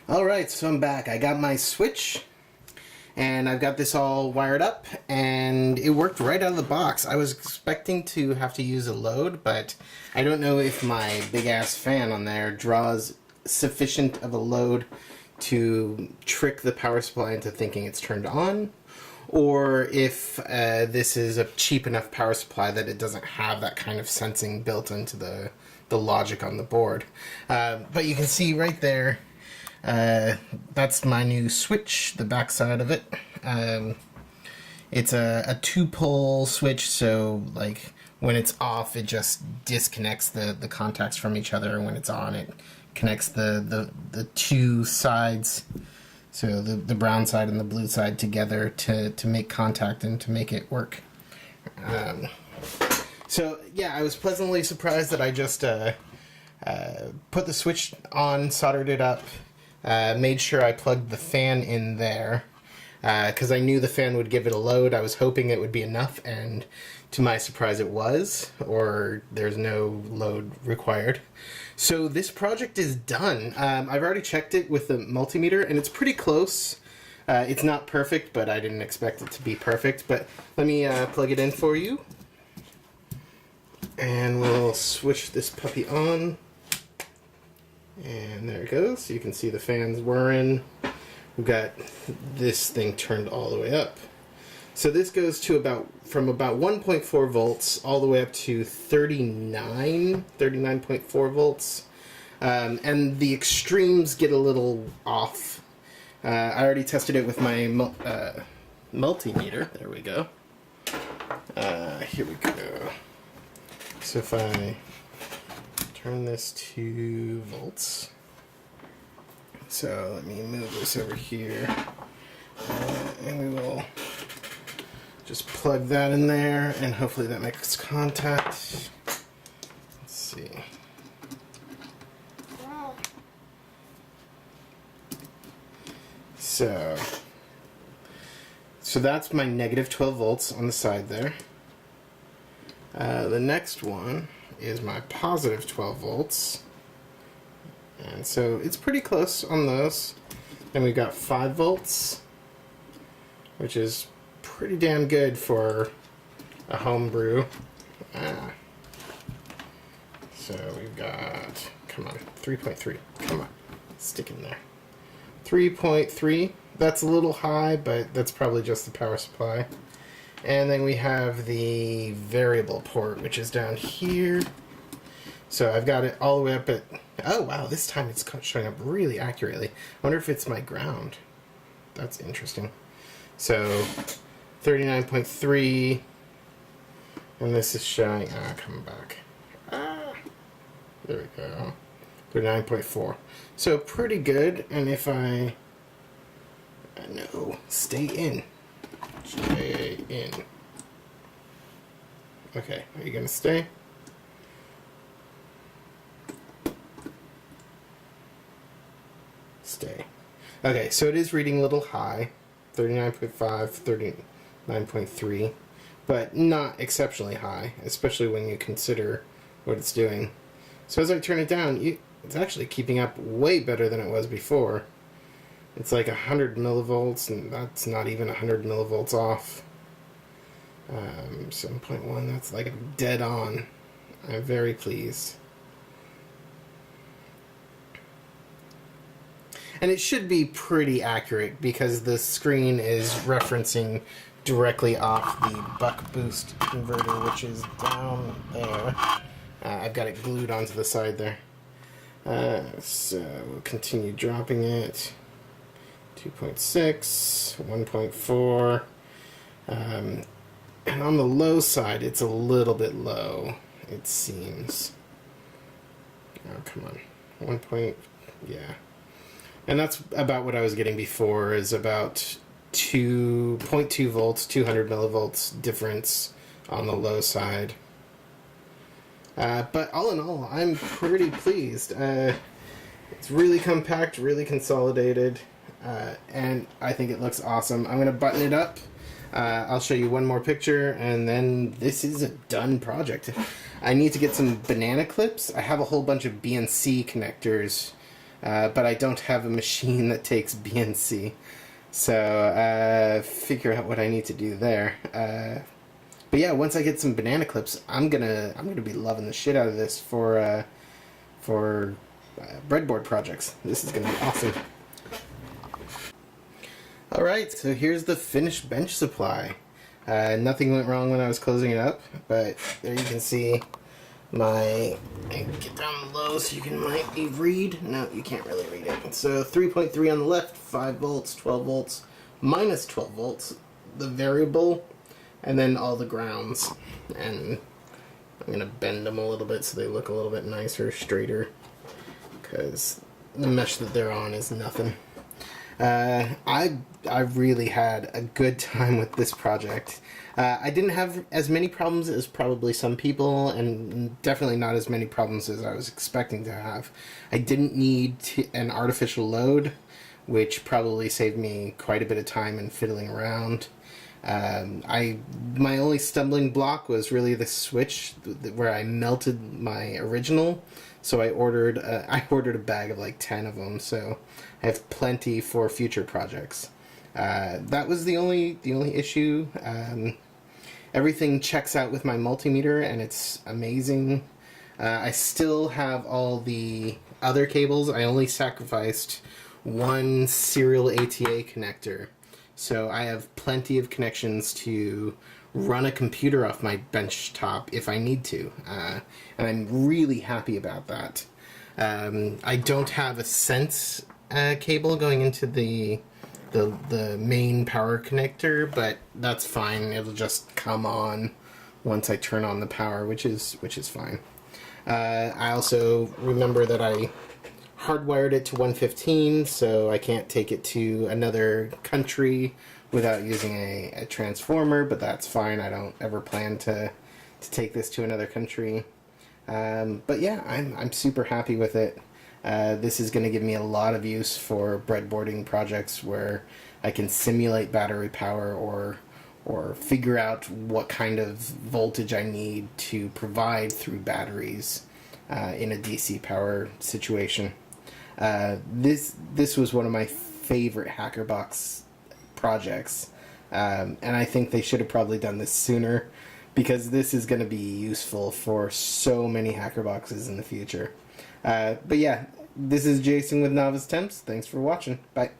Alright, so I'm back. I got my switch, and I've got this all wired up, and it worked right out of the box. I was expecting to have to use a load, but I don't know if my big-ass fan on there draws sufficient of a load to trick the power supply into thinking it's turned on, or if this is a cheap enough power supply that it doesn't have that kind of sensing built into the logic on the board. But you can see right there, that's my new switch, the back side of it. It's a 2-pole switch, so like when it's off it just disconnects the contacts from each other, and when it's on it connects the two sides, so the brown side and the blue side together to make contact and to make it work. So yeah, I was pleasantly surprised that I just put the switch on, soldered it up, made sure I plugged the fan in there, because I knew the fan would give it a load. I was hoping it would be enough, and to my surprise it was, or there's no load required. So this project is done. I've already checked it with the multimeter, and it's pretty close. It's not perfect, but I didn't expect it to be perfect. But let me plug it in for you, and we'll switch this puppy on. And there it goes. So you can see the fans whirring. We've got this thing turned all the way up. So this goes to from about 1.4 volts all the way up to 39.4 volts. And the extremes get a little off. I already tested it with my multimeter. There we go. Here we go. So if I turn this to volts. So let me move this over here, and we will just plug that in there, and hopefully that makes contact. Let's see. So that's my negative 12 volts on the side there. The next one is my positive 12 volts. And so it's pretty close on those. Then we've got 5 volts, which is pretty damn good for a home brew. So we've got, come on, 3.3. Come on, stick in there. 3.3. That's a little high, but that's probably just the power supply. And then we have the variable port, which is down here. So I've got it all the way up at, oh wow, this time it's showing up really accurately. I wonder if it's my ground. That's interesting. So 39.3, and this is showing, coming back. There we go. 39.4. So pretty good, and if no, stay in. Stay in. Okay, are you gonna stay? Stay. Okay, so it is reading a little high, 39.5, 39.3, but not exceptionally high, especially when you consider what it's doing. So as I turn it down, it's actually keeping up way better than it was before. It's like 100 millivolts, and that's not even 100 millivolts off. 7.1, that's like dead on. I'm very pleased. And it should be pretty accurate because the screen is referencing directly off the buck boost converter, which is down there. I've got it glued onto the side there. So we'll continue dropping it. 2.6, 1.4. And on the low side, it's a little bit low, it seems. Oh, come on. 1 point, yeah. And that's about what I was getting before, is about 2.2 volts, 200 millivolts difference on the low side. But all in all, I'm pretty pleased. It's really compact, really consolidated, and I think it looks awesome. I'm going to button it up. I'll show you one more picture, and then this is a done project. I need to get some banana clips. I have a whole bunch of BNC connectors but I don't have a machine that takes BNC. So figure out what I need to do there. But yeah, once I get some banana clips, I'm gonna be loving the shit out of this for breadboard projects. This is gonna be awesome. All right, so here's the finished bench supply. Nothing went wrong when I was closing it up, but there you can see my, get down low so you can maybe read. No, you can't really read it. So 3.3 on the left, 5 volts, 12 volts, minus 12 volts, the variable, and then all the grounds. And I'm gonna bend them a little bit so they look a little bit nicer, straighter, because the mesh that they're on is nothing. I really had a good time with this project. I didn't have as many problems as probably some people, and definitely not as many problems as I was expecting to have. I didn't need an artificial load, which probably saved me quite a bit of time in fiddling around. My only stumbling block was really the switch where I melted my original. So I ordered a bag of like 10 of them, so I have plenty for future projects. That was the only issue. Everything checks out with my multimeter, and it's amazing. I still have all the other cables. I only sacrificed one serial ATA connector, so I have plenty of connections to run a computer off my bench top if I need to, and I'm really happy about that. I don't have a sense cable going into the main power connector, but that's fine. It'll just come on once I turn on the power, which is fine. I also remember that I hardwired it to 115, so I can't take it to another country without using a transformer, but that's fine. I don't ever plan to take this to another country. But yeah, I'm super happy with it. This is going to give me a lot of use for breadboarding projects where I can simulate battery power or figure out what kind of voltage I need to provide through batteries in a DC power situation. This was one of my favorite HackerBox projects, and I think they should have probably done this sooner, because this is going to be useful for so many HackerBoxes in the future. But yeah, this is Jason with Novice Temps. Thanks for watching. Bye.